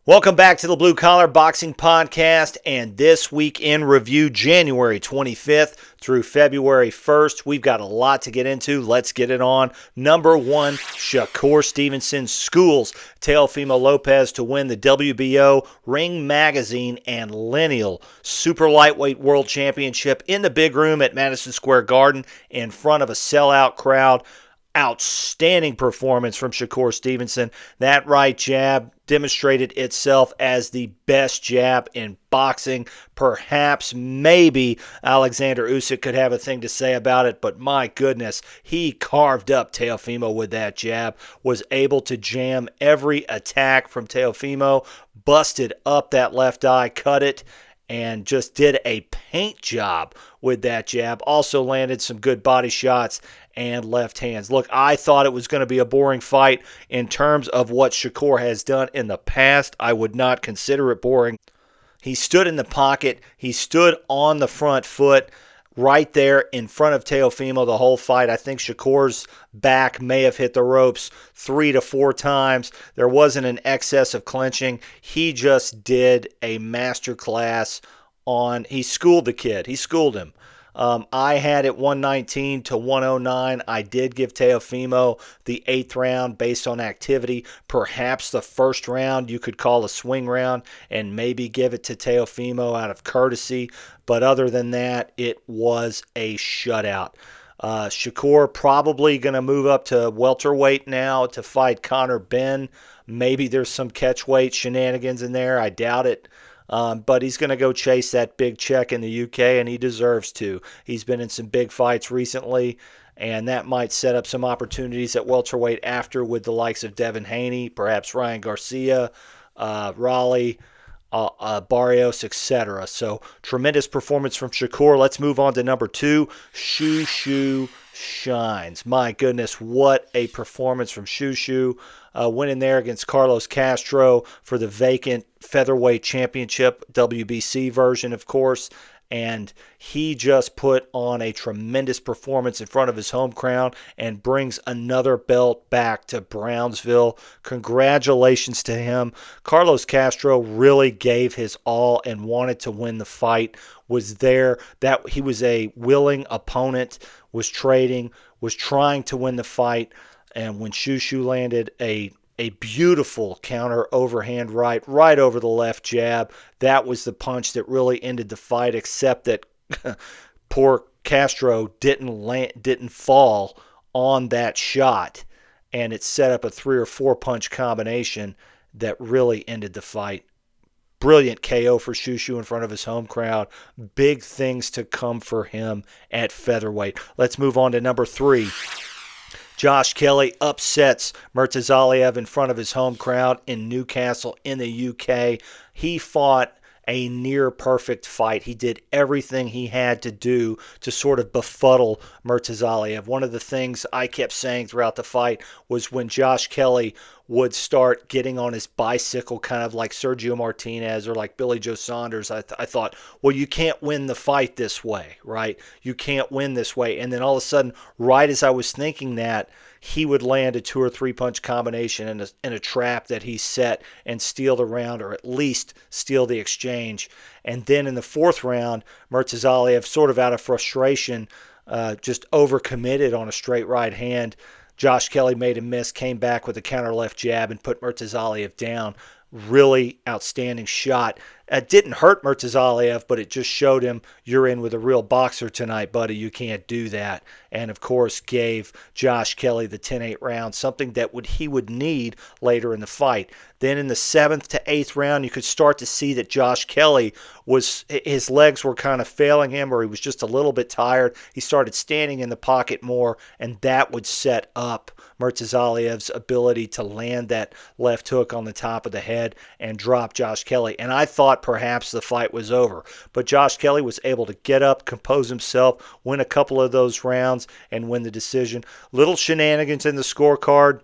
Welcome back to the Blue Collar Boxing Podcast, and this week in review, January 25th through February 1st. We've got a lot to get into. Let's get it on. Number one, Shakur Stevenson schools Teofimo Lopez to win the WBO, Ring Magazine, and Lineal Super Lightweight World Championship in the big room at Madison Square Garden in front of a sellout crowd. Outstanding performance from Shakur Stevenson. That right jab demonstrated itself as the best jab in boxing. Perhaps, maybe, Alexander Usyk could have a thing to say about it, but my goodness, he carved up Teofimo with that jab, was able to jam every attack from Teofimo, busted up that left eye, cut it, and just did a paint job with that jab. Also landed some good body shots and left hands. Look, I thought it was going to be a boring fight. In terms of what Shakur has done in the past, I would not consider it boring. He stood in the pocket. He stood on the front foot right there in front of Teofimo the whole fight. I think Shakur's back may have hit the ropes 3 to 4 times. There wasn't an excess of clinching. He just did a masterclass on, he schooled the kid. He schooled him. I had it 119 to 109. I did give Teofimo the 8th round based on activity. Perhaps the first round you could call a swing round and maybe give it to Teofimo out of courtesy. But other than that, it was a shutout. Shakur probably going to move up to welterweight now to fight Conor Benn. Maybe there's some catchweight shenanigans in there. I doubt it. But he's going to go chase that big check in the UK, and he deserves to. He's been in some big fights recently, and that might set up some opportunities at welterweight after with the likes of Devin Haney, perhaps Ryan Garcia, Raleigh, Barrios, etc. So tremendous performance from Shakur. Let's move on to number 2, Shoo shines. My goodness, what a performance from Shoo. Winning there against Carlos Castro for the vacant featherweight championship, WBC version, of course. And he just put on a tremendous performance in front of his home crowd and brings another belt back to Brownsville. Congratulations to him. Carlos Castro really gave his all and wanted to win the fight, was there. That he was a willing opponent, was trading, was trying to win the fight. And when Shoo landed a beautiful counter overhand right over the left jab, that was the punch that really ended the fight, except that poor Castro didn't fall on that shot, and it set up a 3 or 4 punch combination that really ended the fight. Brilliant KO for Shoo in front of his home crowd. Big things to come for him at featherweight. Let's move on to number 3. Josh Kelly upsets Murtazaliev in front of his home crowd in Newcastle in the UK. He fought a near-perfect fight. He did everything he had to do to sort of befuddle Murtazaliev. One of the things I kept saying throughout the fight was when Josh Kelly would start getting on his bicycle, kind of like Sergio Martinez or like Billy Joe Saunders, I thought, well, you can't win the fight this way, right? You can't win this way. And then all of a sudden, right as I was thinking that, he would land a 2 or 3 punch combination in a trap that he set and steal the round, or at least steal the exchange. And then in the 4th round, Murtazaliev, sort of out of frustration, just overcommitted on a straight right hand. Josh Kelly made a miss, came back with a counter left jab and put Murtazaliev down. Really outstanding shot. It didn't hurt Murtazaliev, but it just showed him, you're in with a real boxer tonight, buddy. You can't do that. And, of course, gave Josh Kelly the 10-8 round, something that he would need later in the fight. Then in the 7th to 8th round, you could start to see that Josh Kelly his legs were kind of failing him, or he was just a little bit tired. He started standing in the pocket more, and that would set up Murtazaliev's ability to land that left hook on the top of the head and drop Josh Kelly. And I thought perhaps the fight was over. But Josh Kelly was able to get up, compose himself, win a couple of those rounds, and win the decision. Little shenanigans in the scorecard.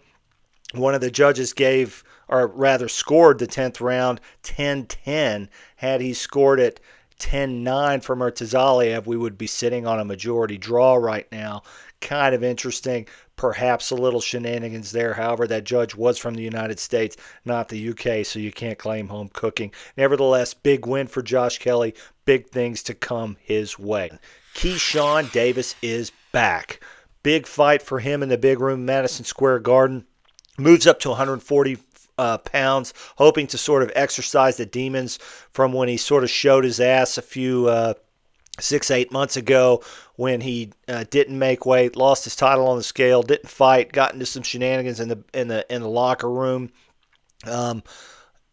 One of the judges scored the 10th round 10-10. Had he scored it 10-9 for Murtazaliev, we would be sitting on a majority draw right now. Kind of interesting. perhaps a little shenanigans there. However, that judge was from the United States, not the UK, so you can't claim home cooking. Nevertheless, big win for Josh Kelly. Big things to come his way. Keyshawn Davis is back. Big fight for him in the big room, Madison Square Garden. Moves up to 140 pounds, hoping to sort of exercise the demons from when he sort of showed his ass a few 6-8 months ago when he didn't make weight, lost his title on the scale, didn't fight, got into some shenanigans in the locker room.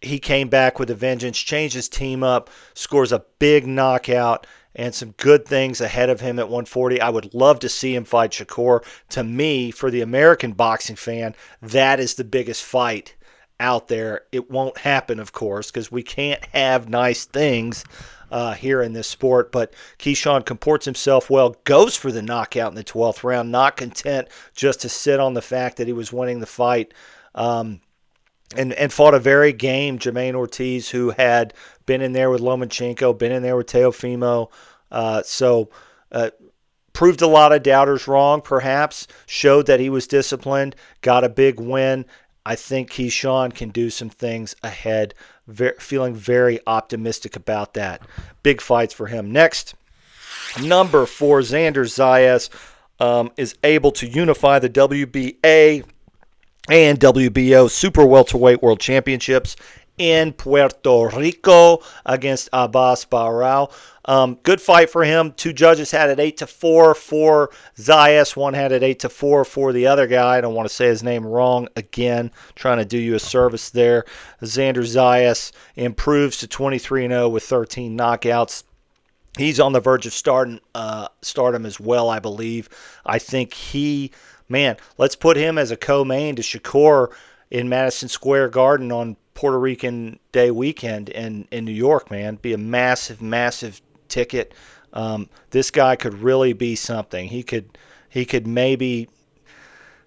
He came back with a vengeance, changed his team up, scores a big knockout, and some good things ahead of him at 140. I would love to see him fight Shakur. To me, for the American boxing fan, that is the biggest fight out there. It won't happen, of course, because we can't have nice things here in this sport. But Keyshawn comports himself well, goes for the knockout in the 12th round, not content just to sit on the fact that he was winning the fight. And fought a very game Jermaine Ortiz, who had been in there with Lomachenko, been in there with Teofimo. So proved a lot of doubters wrong, perhaps. Showed that he was disciplined, got a big win. I think Keyshawn can do some things ahead. Feeling very optimistic about that. Big fights for him. Next, number 4, Xander Zayas is able to unify the WBA and WBO Super Welterweight World Championships in Puerto Rico against Abbas Barao. Good fight for him. 2 judges had it 8-4 for Zayas. One had it 8-4 for the other guy. I don't want to say his name wrong again. Trying to do you a service there. Xander Zayas improves to 23-0 with 13 knockouts. He's on the verge of stardom as well, I believe. I think let's put him as a co-main to Shakur in Madison Square Garden on Puerto Rican Day weekend in New York, man. Be a massive, massive ticket. This guy could really be something. He could maybe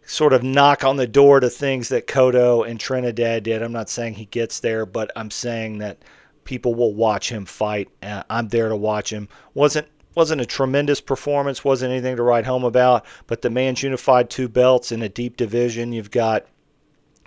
sort of knock on the door to things that Cotto and Trinidad did. I'm not saying he gets there, but I'm saying that people will watch him fight. I'm there to watch him. Wasn't a tremendous performance, wasn't anything to write home about, but the man's unified 2 belts in a deep division. You've got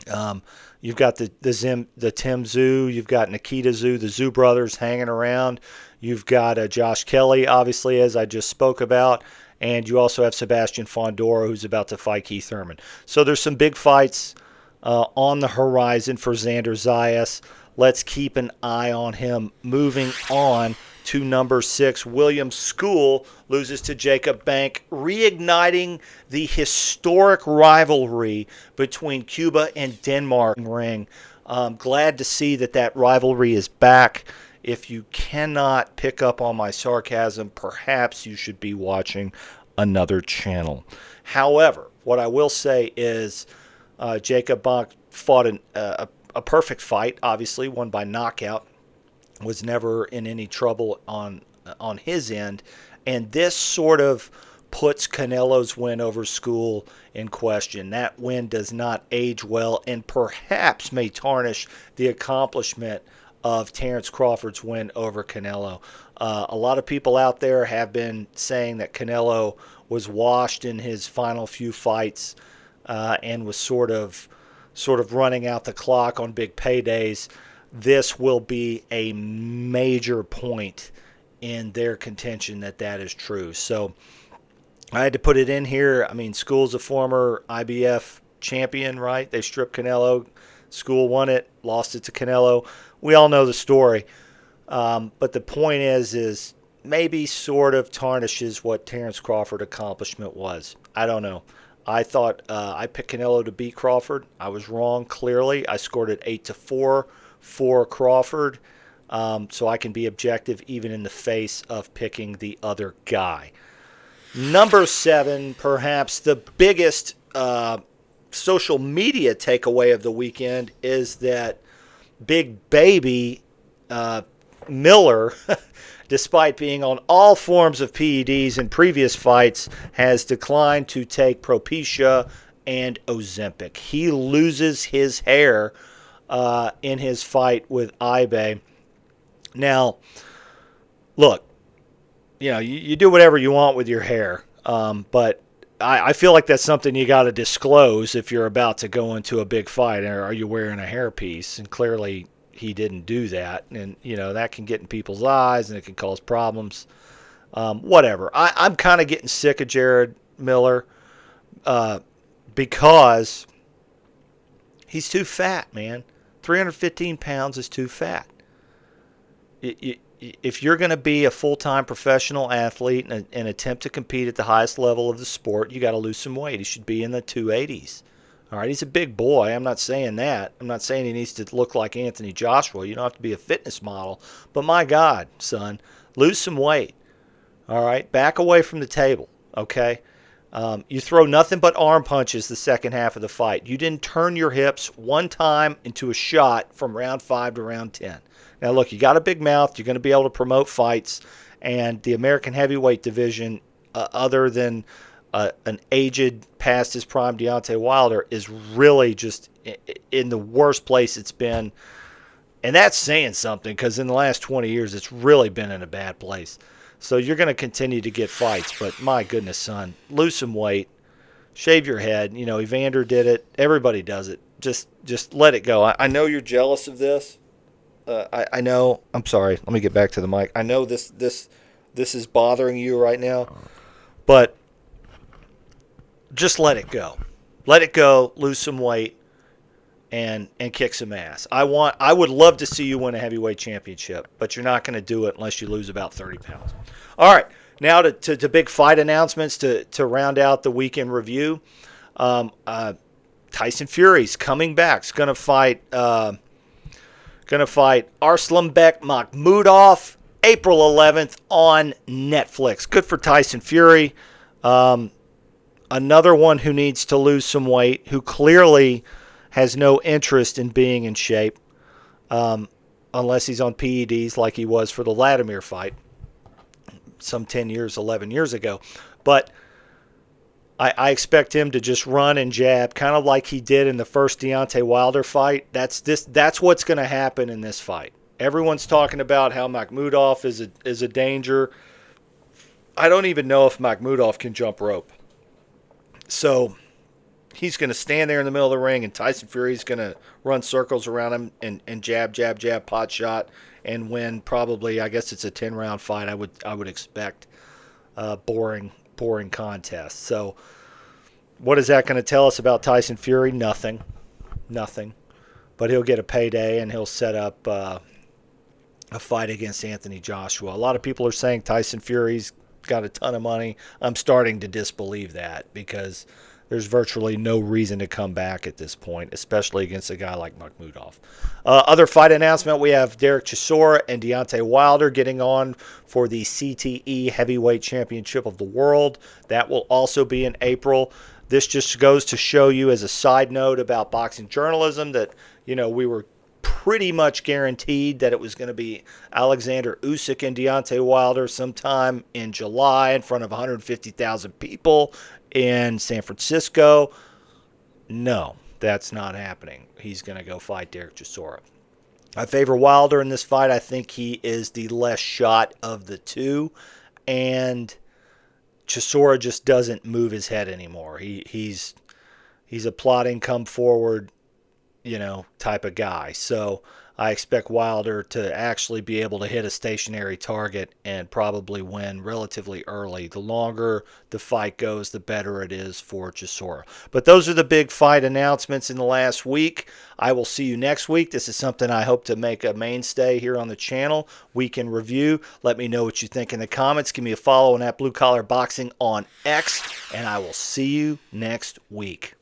the Tim Zhu, you've got Nikita Zhu, the Zhu brothers hanging around. You've got Josh Kelly, obviously, as I just spoke about, and you also have Sebastian Fondora, who's about to fight Keith Thurman. So there's some big fights on the horizon for Xander Zayas. Let's keep an eye on him. Moving on to number 6, William School loses to Jacob Bank, reigniting the historic rivalry between Cuba and Denmark ring. Glad to see that rivalry is back. If you cannot pick up on my sarcasm, perhaps you should be watching another channel. However, what I will say is Jacob Bank fought a perfect fight, obviously, won by knockout. Was never in any trouble on his end. And this sort of puts Canelo's win over School in question. That win does not age well and perhaps may tarnish the accomplishment of Terrence Crawford's win over Canelo. A lot of people out there have been saying that Canelo was washed in his final few fights and was sort of running out the clock on big paydays. This will be a major point in their contention that is true. So I had to put it in here. I mean, School's a former IBF champion, right? They stripped Canelo. School won it, lost it to Canelo. We all know the story. But the point is maybe sort of tarnishes what Terrence Crawford accomplishment was. I don't know. I thought I picked Canelo to beat Crawford. I was wrong, clearly. I scored it 8-4 for Crawford, so I can be objective even in the face of picking the other guy. Number 7, perhaps the biggest social media takeaway of the weekend is that Big Baby Miller, despite being on all forms of PEDs in previous fights, has declined to take Propecia and Ozempic. He loses his hair in his fight with Ibe. Now, look, you do whatever you want with your hair, but I feel like that's something you got to disclose if you're about to go into a big fight. Are you wearing a hairpiece? And clearly he didn't do that. And, that can get in people's eyes and it can cause problems. Whatever. I'm kind of getting sick of Jared Miller because he's too fat, man. 315 pounds is too fat. If you're going to be a full-time professional athlete and attempt to compete at the highest level of the sport, you got to lose some weight. He should be in the 280s. All right, he's a big boy. I'm not saying that. I'm not saying he needs to look like Anthony Joshua. You don't have to be a fitness model. But my God, son, lose some weight. All right, back away from the table, okay? You throw nothing but arm punches the second half of the fight. You didn't turn your hips one time into a shot from round 5 to round 10. Now, look, you got a big mouth. You're going to be able to promote fights. And the American heavyweight division, other than an aged, past his prime Deontay Wilder, is really just in the worst place it's been. And that's saying something because in the last 20 years, it's really been in a bad place. So you're going to continue to get fights. But my goodness, son, lose some weight. Shave your head. Evander did it. Everybody does it. Just let it go. I know you're jealous of this. I know. I'm sorry. Let me get back to the mic. I know this is bothering you right now, but just let it go. Let it go. Lose some weight, and kick some ass. I would love to see you win a heavyweight championship, but you're not going to do it unless you lose about 30 pounds. All right. Now to big fight announcements to round out the weekend review. Tyson Fury's coming back. He's going to fight. Arslanbek Makhmudov April 11th on Netflix. Good for Tyson Fury. Another one who needs to lose some weight, who clearly has no interest in being in shape unless he's on PEDs like he was for the Vladimir fight some 11 years ago. But I expect him to just run and jab, kind of like he did in the first Deontay Wilder fight. That's what's going to happen in this fight. Everyone's talking about how Makhmudov is a danger. I don't even know if Makhmudov can jump rope. So he's going to stand there in the middle of the ring, and Tyson Fury's going to run circles around him and jab, jab, jab, pot shot, and win probably. I guess it's a 10-round fight. I would expect boring contest. So what is that going to tell us about Tyson Fury? Nothing. But he'll get a payday and he'll set up a fight against Anthony Joshua. A lot of people are saying Tyson Fury's got a ton of money. I'm starting to disbelieve that because there's virtually no reason to come back at this point, especially against a guy like Makhmudov. Other fight announcement, we have Derek Chisora and Deontay Wilder getting on for the CTE Heavyweight Championship of the World. That will also be in April. This just goes to show you as a side note about boxing journalism that, we were pretty much guaranteed that it was going to be Alexander Usyk and Deontay Wilder sometime in July in front of 150,000 people in San Francisco. No, that's not happening. He's going to go fight Derek Chisora. I favor Wilder in this fight. I think he is the less shot of the two, and Chisora just doesn't move his head anymore. He's a plotting, come forward, type of guy. So I expect Wilder to actually be able to hit a stationary target and probably win relatively early. The longer the fight goes, the better it is for Chisora. But those are the big fight announcements in the last week. I will see you next week. This is something I hope to make a mainstay here on the channel. Weekend review. Let me know what you think in the comments. Give me a follow on Blue Collar Boxing on X, and I will see you next week.